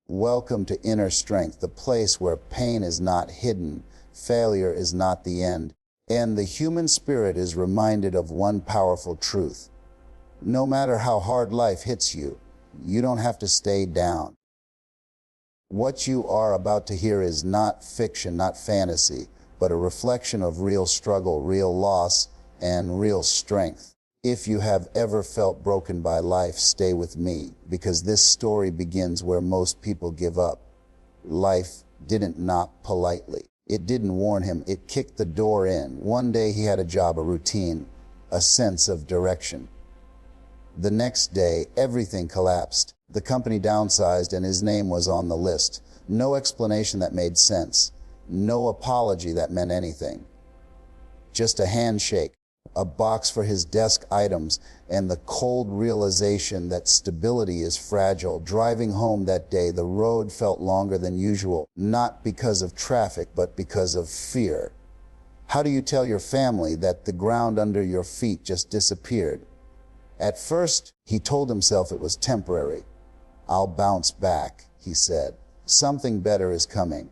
Welcome to InnerStrength, the place where pain is not hidden, failure is not the end, and the human spirit is reminded of one powerful truth. No matter how hard life hits you, you don't have to stay down. What you are about to hear is not fiction, not fantasy, but a reflection of real struggle, real loss, and real strength. If you have ever felt broken by life, stay with me, because this story begins where most people give up. Life didn't knock politely. It didn't warn him. It kicked the door in. One day he had a job, a routine, a sense of direction. The next day, everything collapsed. The company downsized and his name was on the list. No explanation that made sense. No apology that meant anything. Just a handshake, a box for his desk items, and the cold realization that stability is fragile. Driving home that day, the road felt longer than usual, not because of traffic, but because of fear. How do you tell your family that the ground under your feet just disappeared? At first, he told himself it was temporary. "I'll bounce back," he said. "Something better is coming."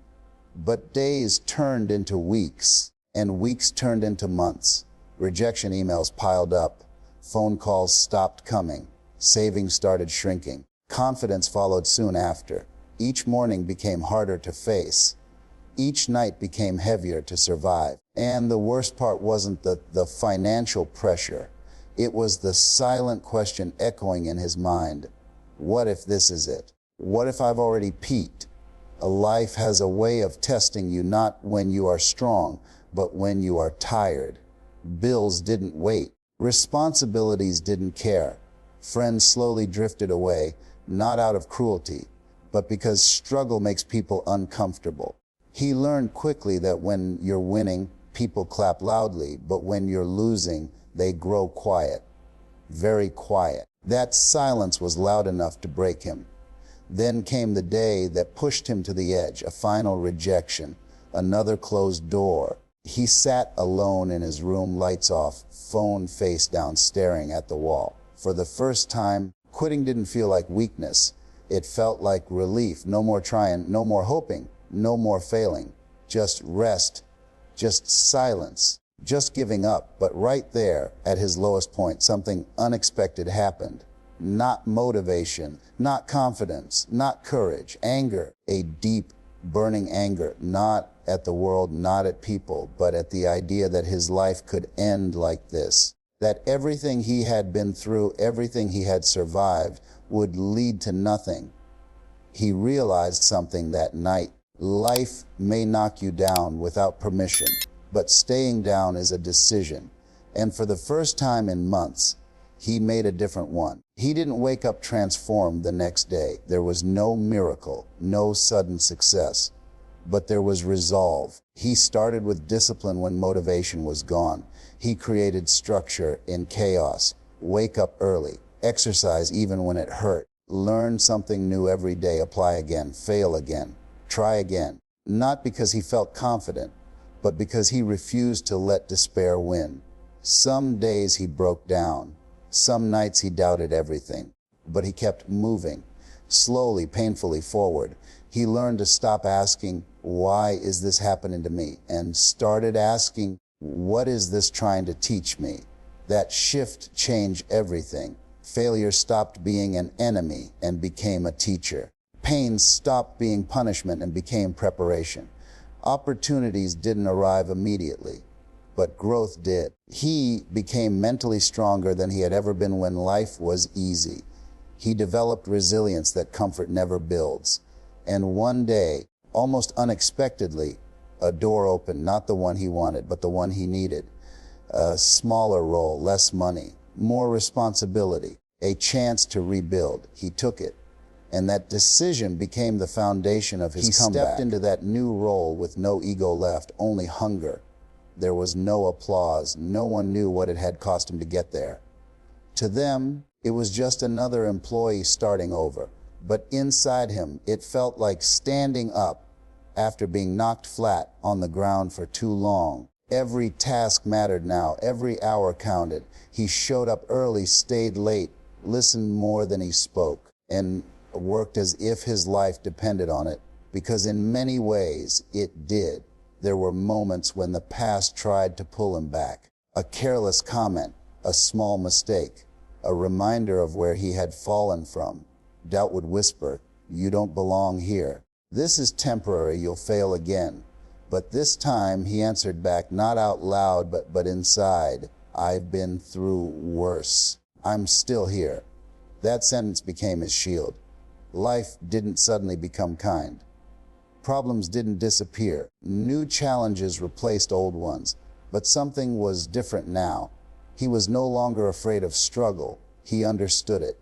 But days turned into weeks, and weeks turned into months. Rejection emails piled up. Phone calls stopped coming. Savings started shrinking. Confidence followed soon after. Each morning became harder to face. Each night became heavier to survive. And the worst part wasn't the financial pressure. It was the silent question echoing in his mind. What if this is it? What if I've already peaked? A life has a way of testing you, not when you are strong, but when you are tired. Bills didn't wait. Responsibilities didn't care. Friends slowly drifted away, not out of cruelty, but because struggle makes people uncomfortable. He learned quickly that when you're winning, people clap loudly, but when you're losing, they grow quiet. Very quiet. That silence was loud enough to break him. Then came the day that pushed him to the edge, a final rejection, another closed door. He sat alone in his room, lights off, phone face down, staring at the wall. For the first time, quitting didn't feel like weakness. It felt like relief. No more trying, no more hoping, no more failing. Just rest, just silence, just giving up. But right there, at his lowest point, something unexpected happened. Not motivation, not confidence, not courage, anger, a deep, burning anger, not at the world, not at people, but at the idea that his life could end like this, that everything he had been through, everything he had survived, would lead to nothing. He realized something that night. Life may knock you down without permission, but staying down is a decision. And for the first time in months, he made a different one. He didn't wake up transformed the next day. There was no miracle, no sudden success, but there was resolve. He started with discipline when motivation was gone. He created structure in chaos. Wake up early, exercise even when it hurt, learn something new every day, apply again, fail again, try again. Not because he felt confident, but because he refused to let despair win. Some days he broke down. Some nights he doubted everything, but he kept moving, slowly, painfully forward. He learned to stop asking, "Why is this happening to me?" and started asking, "What is this trying to teach me?" That shift changed everything. Failure stopped being an enemy and became a teacher. Pain stopped being punishment and became preparation. Opportunities didn't arrive immediately, but growth did. He became mentally stronger than he had ever been when life was easy. He developed resilience that comfort never builds. And one day, almost unexpectedly, a door opened, not the one he wanted, but the one he needed. A smaller role, less money, more responsibility, a chance to rebuild. He took it. And that decision became the foundation of his comeback. He stepped into that new role with no ego left, only hunger. There was no applause. No one knew what it had cost him to get there. To them, it was just another employee starting over. But inside him, it felt like standing up after being knocked flat on the ground for too long. Every task mattered now. Every hour counted. He showed up early, stayed late, listened more than he spoke. And worked as if his life depended on it, because in many ways it did. There were moments when the past tried to pull him back. A careless comment, a small mistake, a reminder of where he had fallen from. Doubt would whisper, "You don't belong here. This is temporary, you'll fail again." But this time he answered back, not out loud, but inside, "I've been through worse. I'm still here." That sentence became his shield. Life didn't suddenly become kind. Problems didn't disappear. New challenges replaced old ones. But something was different now. He was no longer afraid of struggle. He understood it.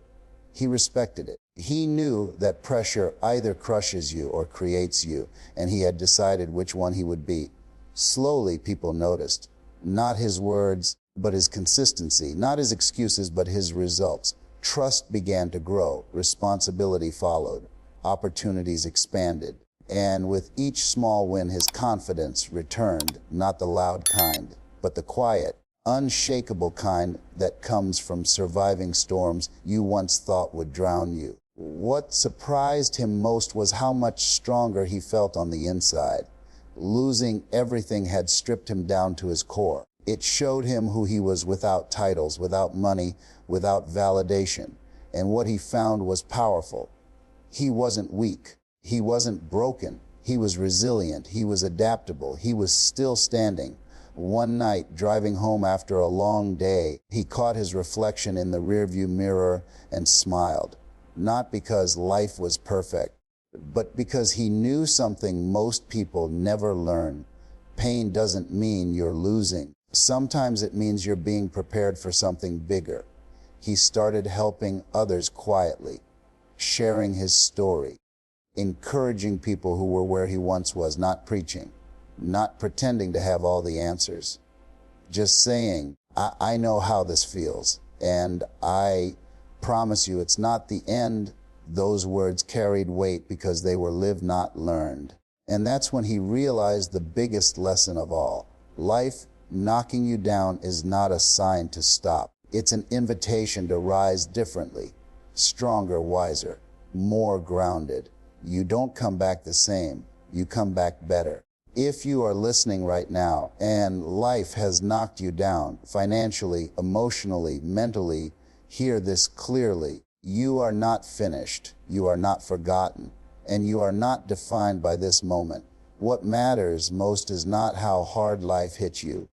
He respected it. He knew that pressure either crushes you or creates you, and he had decided which one he would be. Slowly, people noticed. Not his words, but his consistency. Not his excuses, but his results. Trust began to grow. Responsibility followed. Opportunities expanded. And with each small win, his confidence returned, not the loud kind, but the quiet, unshakable kind that comes from surviving storms you once thought would drown you. What surprised him most was how much stronger he felt on the inside. Losing everything had stripped him down to his core. It showed him who he was without titles, without money, without validation. And what he found was powerful. He wasn't weak. He wasn't broken. He was resilient. He was adaptable. He was still standing. One night, driving home after a long day, he caught his reflection in the rearview mirror and smiled. Not because life was perfect, but because he knew something most people never learn. Pain doesn't mean you're losing. Sometimes it means you're being prepared for something bigger. He started helping others quietly, sharing his story, encouraging people who were where he once was, not preaching, not pretending to have all the answers. Just saying, I know how this feels, and I promise you it's not the end. Those words carried weight because they were lived, not learned. And that's when he realized the biggest lesson of all. Life knocking you down is not a sign to stop. It's an invitation to rise differently, stronger, wiser, more grounded. You don't come back the same. You come back better. If you are listening right now and life has knocked you down financially, emotionally, mentally, hear this clearly. You are not finished. You are not forgotten. And you are not defined by this moment. What matters most is not how hard life hits you,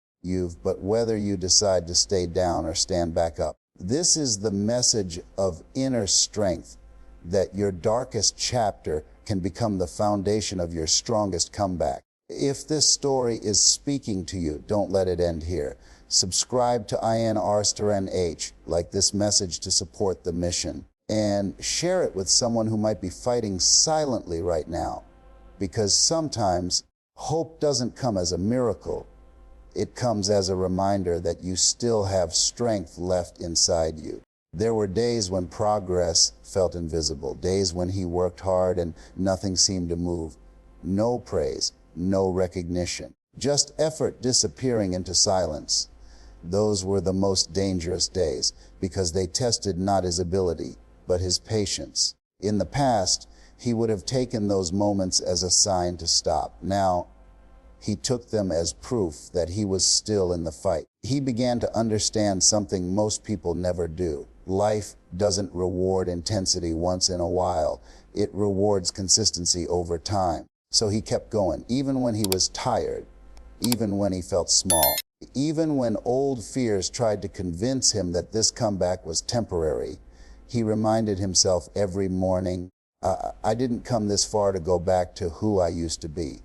but whether you decide to stay down or stand back up. This is the message of inner strength, that your darkest chapter can become the foundation of your strongest comeback. If this story is speaking to you, don't let it end here. Subscribe to InnerStrength, like this message, to support the mission. And share it with someone who might be fighting silently right now. Because sometimes hope doesn't come as a miracle. It comes as a reminder that you still have strength left inside you. There were days when progress felt invisible, days when he worked hard and nothing seemed to move. No praise, no recognition, just effort disappearing into silence. Those were the most dangerous days because they tested not his ability, but his patience. In the past, he would have taken those moments as a sign to stop. Now, he took them as proof that he was still in the fight. He began to understand something most people never do. Life doesn't reward intensity once in a while. It rewards consistency over time. So he kept going, even when he was tired, even when he felt small, even when old fears tried to convince him that this comeback was temporary. He reminded himself every morning, I didn't come this far to go back to who I used to be.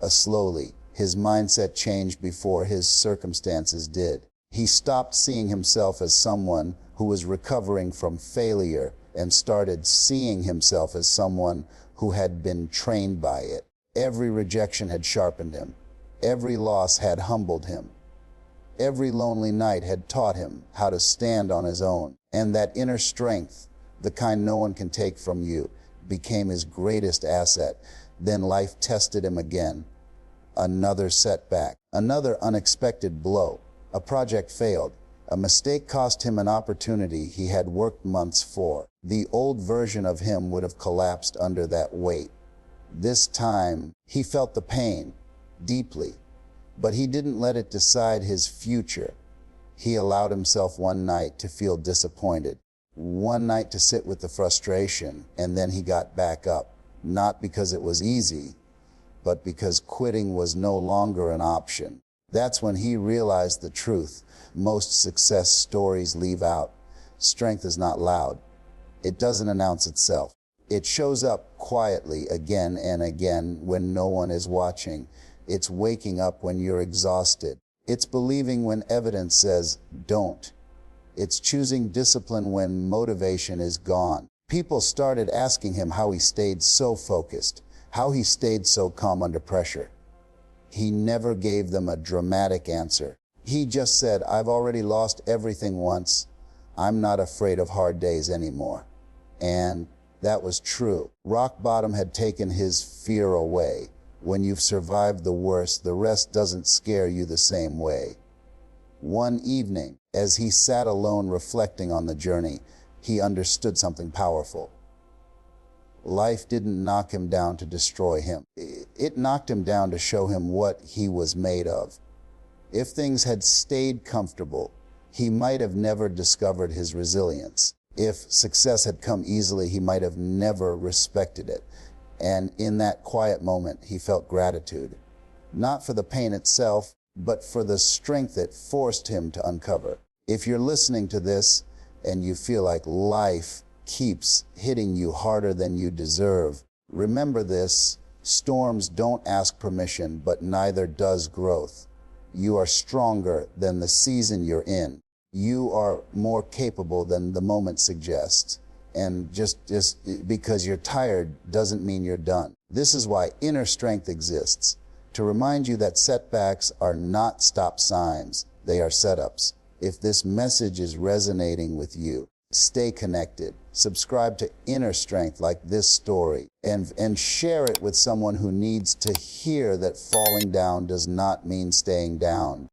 Slowly, his mindset changed before his circumstances did. He stopped seeing himself as someone who was recovering from failure and started seeing himself as someone who had been trained by it. Every rejection had sharpened him. Every loss had humbled him. Every lonely night had taught him how to stand on his own. And that inner strength, the kind no one can take from you, became his greatest asset. Then life tested him again. Another setback, another unexpected blow. A project failed. A mistake cost him an opportunity he had worked months for. The old version of him would have collapsed under that weight. This time, he felt the pain, deeply, but he didn't let it decide his future. He allowed himself one night to feel disappointed, one night to sit with the frustration, and then he got back up, not because it was easy, but because quitting was no longer an option. That's when he realized the truth most success stories leave out. Strength is not loud. It doesn't announce itself. It shows up quietly again and again when no one is watching. It's waking up when you're exhausted. It's believing when evidence says, don't. It's choosing discipline when motivation is gone. People started asking him how he stayed so focused, how he stayed so calm under pressure. He never gave them a dramatic answer. He just said, I've already lost everything once. I'm not afraid of hard days anymore. And that was true. Rock bottom had taken his fear away. When you've survived the worst, the rest doesn't scare you the same way. One evening, as he sat alone reflecting on the journey, he understood something powerful. Life didn't knock him down to destroy him. It knocked him down to show him what he was made of. If things had stayed comfortable, he might have never discovered his resilience. If success had come easily, he might have never respected it. And in that quiet moment, he felt gratitude, not for the pain itself, but for the strength it forced him to uncover. If you're listening to this and you feel like life keeps hitting you harder than you deserve, remember this: storms don't ask permission, but neither does growth. You are stronger than the season you're in. You are more capable than the moment suggests. And just because you're tired doesn't mean you're done. This is why Inner Strength exists, to remind you that setbacks are not stop signs, they are setups. If this message is resonating with you, stay connected. Subscribe to Inner Strength like this story, and share it with someone who needs to hear that falling down does not mean staying down.